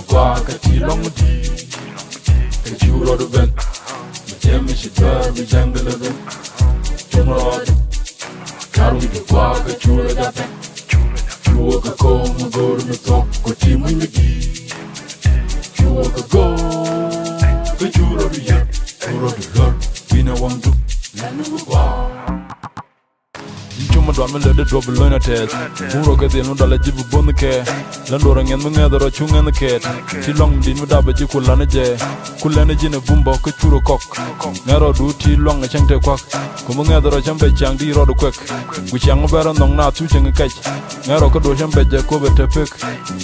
kwa kati long di ke churo do ben me temi shi dar bi jungle do chumrod karu di kwa ke churo da ben churo ka ko mo gor no to ko ti mu mi di churo ka go ke churo do ya churo do lor we no want to wow. Chuma dwa me le de drop loina tet Muro ke dinu dala jibu bon ke Landora ngen me ngedoro chungen ket Ti long din me daba ji kulane je Kulane jine bumbo ke churo kok Ngero du ti long cheng te kwak Kumu ngedoro chambe chang di rodo kwek Gu chang bera nong na tu cheng kech Ngero ke do chambe je ko bete pek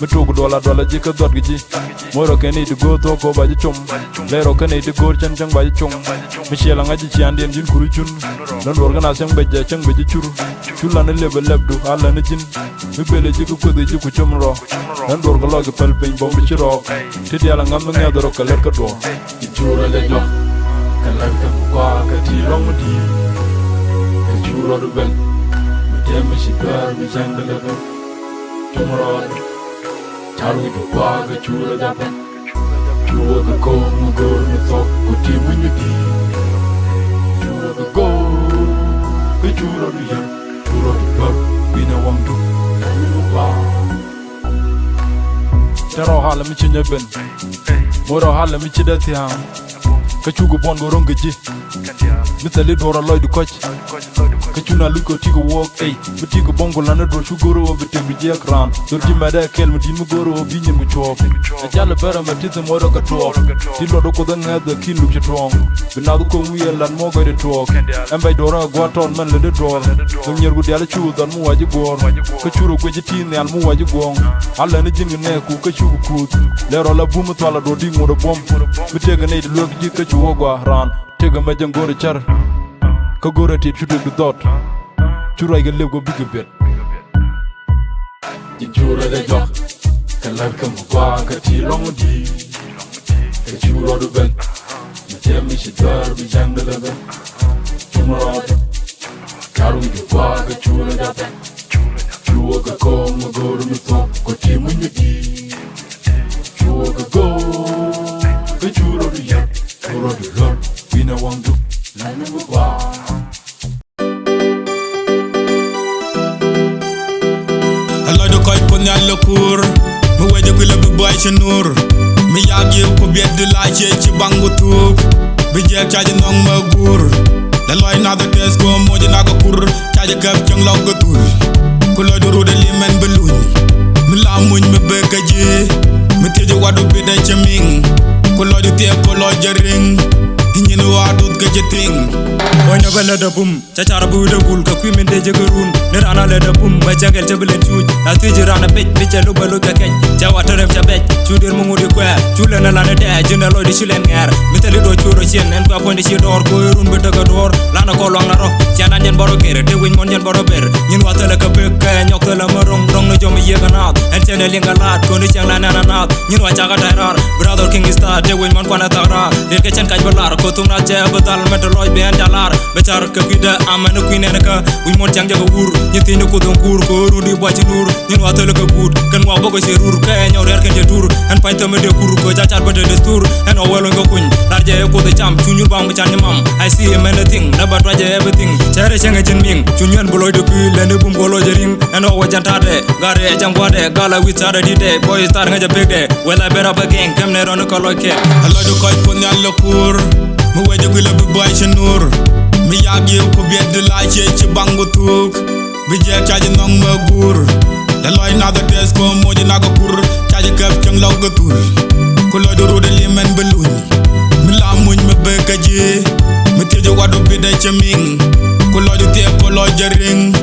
Me tugu dola ji ke dot gi Moro ke ni di go to ko ba ji chum Lero ke ni di go chen cheng ba ji chung Me shela nga ji chian dien jin kuru chun Landor ke na cheng beje churu Chula ne lebe lebdu ala ne jin Mi bele jiku kudi jiku chumro Landor ke logi pel ping bo mi chiro Tidi ala ngam me ngedoro ke ler ke do Ichura le jok Ke ler ke kwa ke ti long di Ke churo du ben Mi temi shi dar mi jangale do Chumro Charu du kwa ke chura da ben Chura ke ko mu gor mi thok Ko ti mu mi di Chura ke go Ke chura du yan Chura du lor We no want to Tero hala mi chinya ben Moro hala mi chida ti ham Ka chugu bon go ronga ji Mitali dora loy du koch Ka chuna luko tigo walk ey Mitigo bongo lana do shugoro o bete mi jek ran Dor ji mada kel mi din mi goro o binyin mi chop A jala bera ma tite moro ka tuok Ti lodo ko den ngada kin lup chitong Binadu ko muye lan mo goy de tuok Mbay dora guaton man le de dor Dong nyer gu diala chu dan mu waji gor Ka churo kwe jiti ne al mu waji gong Alla ni jingi ne ku ka chugu kut Lero la bumu twala do di ngodo bom Mitega ne di log ji ka chuo gwa ran Tega ma jang gore char Ka gore tit chudu du dot Churai ga lew go bigi bet Ji chura de jok Ka lar ka mu kwa ka ti long di Ka churo du ben Mi temi shi dar bi jangale ben Chumrod Karu du kwa ka chura da ben Chura ka ko mu goro mi to Ko ti mu mi di Chura ka go Ka chura du ya Chura du lor We no want to wow. Do koy ko nyal le cour mu wede ko le bu boy ci nour mi yagi ko biet de la ci bangu tuk bi je tiaje nong ma gour la loy na de tes ko moji na ko cour tiaje gaf ciang law go tul ko lo do rode li men beluñ mi la muñ me be ka ji mi teje wadu bi de ci ming ko lo di te ko lo jering ñin wadut ka ci ting Onya bela da bum Chachara bu da gul ka kwi mende jegerun Nirana le da bum Ba jangel jabelen chuj Na tuji rana pech Bicha luba luka kech Jawa terem cha bech Chudir mungu di kwe Chule na lana de Jina loy di shilen ngar Mitali do churo chien En kwa pondi shi dor Ko irun bita ka dor Lana ko long na ro Chianan jen boro kere Te win mon jen boro ber Nyin watala ka pek Kaya nyok tala marong Rong no jomi yega naat En chene linga lat Kondi chiang na nana naat Nyin wachaka tairar Brother king is star Te win mon kwa na tara Rir ke chen kaj balar Ko tung na che Betal metal loy bien jalar Bechar ke kuida amana kuinena ka wi mon jang jaga wur nyiti ne ko don kur ko rundi boati nur nyen wa tele ka bud kan wa bogo se rur ka nyaw rer ken je tour en paita me de kur ko jachar bade de tour en o welo ngo kuñ larje ko de cham chunyur bang mi chan mam I see a many thing na bat raje everything chere chenga chen ming chunyen boloy de kuy lene bum bolo jering en o wajanta de gare jangwade gala wi tare di de boy star nga je pegde wala bera ba gang kam ne ron ko loke Allah do koy ko nyal le cour mu wede ko le boy ci nour mi yagi ko biet de la ci bangu tuk bi je tiaje nong ma gour la loy na de tes ko moji na ko kur tiaje gaf ciang law go tul ko lo do rode li men beluñ mi la muñ me be ka ji mi teje wadu bi de ci ming ko lo di te ko lo jering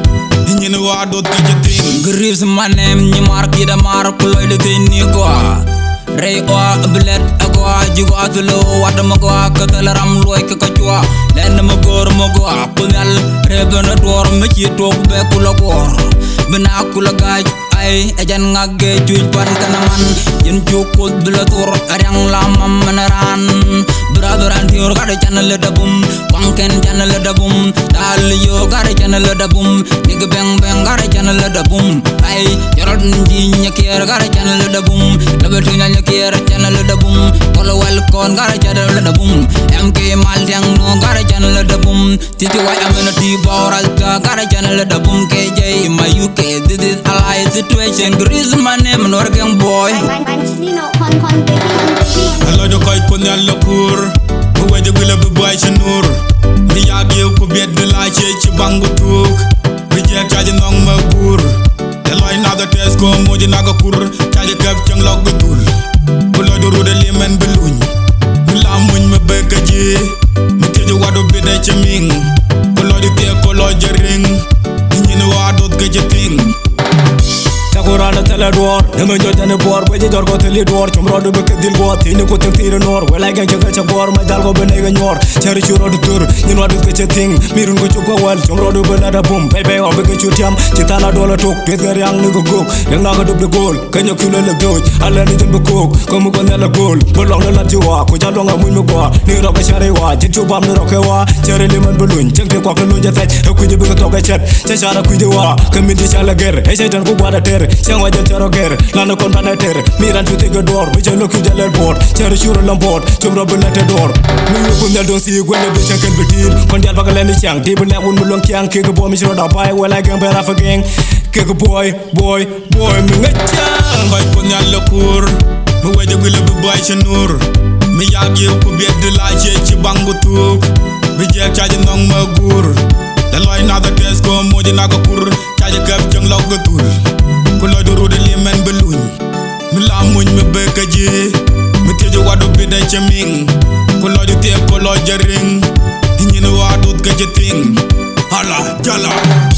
ñin wadu ka ci ting gris manem ñi mar ki da mar ko lo de ni ko Rey oa bilet agwa jigo atulo wada magwa katalaram loy kakachwa len magor magwa punyal rebena dor mechi tok be kula gor bena kula gaj ay ejan ngagge juj pan kanaman yen jukul dulatur arang lamam meneran brother and your gare channel dabum banken channel dabum dal yo gare channel dabum nig beng beng gare channel dabum ay Jorot njinya kier gara channel da boom. Level tunya kier channel da boom. Kolo well kon gara channel da boom. MK mal yang no gara channel da boom. Titi white amenity boral gara channel da boom. KJ in my UK, this is a live situation. Grease my name, Northern boy. Allah do koy kon yalla kur mu wede gula bu boy ci nur mi yagi ko biet de la ci bangu tuk bi je taji nong ma gur de loy naga tes ko moji naga kur taji kep cang log dul bu lo do rude limen beluñ mi la muñ ma bëgg ji mi teju wado bi de ci ming bu lo di te ko lo jering ñi ni wado ke ci ting Takurana teledor, nema jotane bor, beje jorgo teledor, chumrodo beke dilbor, tini ko tentire nor, wela gang jaga chabor, majal go benega nyor, cheri churo tur, nyin wadu ke cheting, mirun go chukwa wel, chumrodo benada boom, bebe o beke chutiam, chitala dola tok, peter yang ni go go, yang naga dub de gol, kenya kilo le doj, ala ni jumbe kok, komu ko nela gol, bolong le latiwa, ko jalonga muy mugwa, ni roke sharewa, jitu bam ni rokewa, cheri liman bulun, chengte kwa kenu jatek, kuje beke toke chet, cheshara kuje wa, kemindi chala ger, esetan ko gwada ter. Siang wajan tero ger, lana kon banater. Miran tuti ke door, bijan loki jalel board. Ceri churo lambord, chumro benate door. Miyu kunyal don si gwende bi chanken betil. Kon dial bagalen di chang, di benek wun mulong kiang. Keke boy mi chiro da bay, wela gang bera fa gang. Keke boy, mi ngechang. Koy kon yalla kur mu wede gula bu boy ci nur mi yagi ko biet de la ci bangu tuk bi je taji nong ma gur de loy naga tes ko moji naga kur taji kep cang log dul ku lo do rude limen beluñ mi la muñ me bëgg ji mi teju wadu bi de ci ming ku lo di te ko lo jering ñi ni wadu ke ci ting hala jala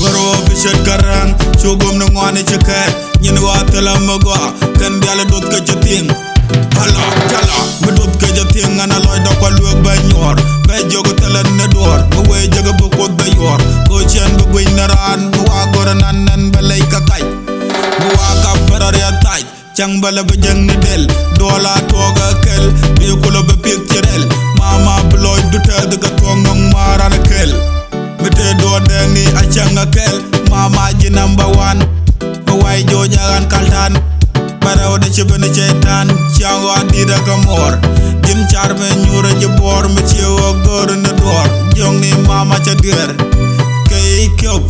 waro bi shet garang sogom na ngone ci kay ñi ni wa tala ma go kan dala dot ke ci ting hala jala mi dot ke ci ting ana loy do ko lu ba ñor bay jogo tala ne dor mo way jogo bu ko ba yor ko cien bu guy naran wa gor nan nan balay ka kay waka parar ya taj chang bala ba jang ni del dola toga kel be ko lo be picturel mama bloy du tedd ka tong ngong marana kel mete do deng ni achanga kel mama ji number 1 ko way jo nyagan kaltan baraw de ci ben cetan chango adira ka mor jim charme nyura je bor me ci wo gor na dor jong ni mama ca der kay kyop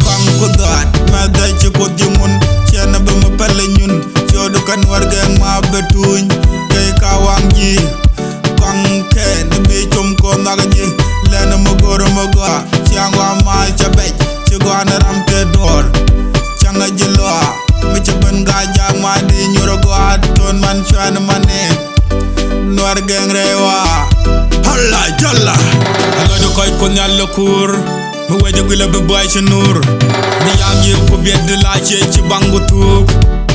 bang ko dat ma day ci ko jimun cien ba ma pelle ñun ciodu kan warga ma betuñ kay kawang ji bang ken be chum ko naga ji len ma goro ma go ciango ma ca bej ci go anaram te dor cianga ji lo mi ci ben ga ja ma di ñuro go ton man chuan mané noir gang rewa halla jalla Allah do koy kon yalla kur mu wede gula bu boy ci nur mi yagi ko biet de la ci bangu tuk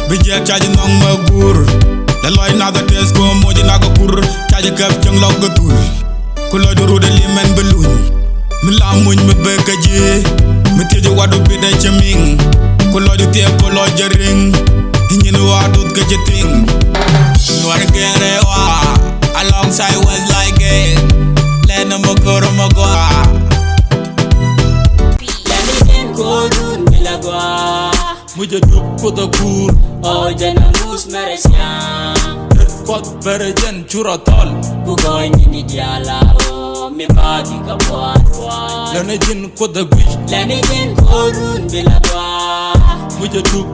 bi je taji nong ma gur de loy naga tes ko moji naga kur taji kep cang log dul ku lo do rude limen beluñ mi la muñ me bëgg ji mi teju wadu bi de ci ming ku lo di te ko lo jering ñi ni wadu ke ci ting Noir gere wa alongside was like it. Let them go. Muje duk ko da kur o jana mus meresya kot berejen churatal ku goyni ni diala o mi badi ka bwa lene jin ko da guic lene jin ko run bila dwa muje duk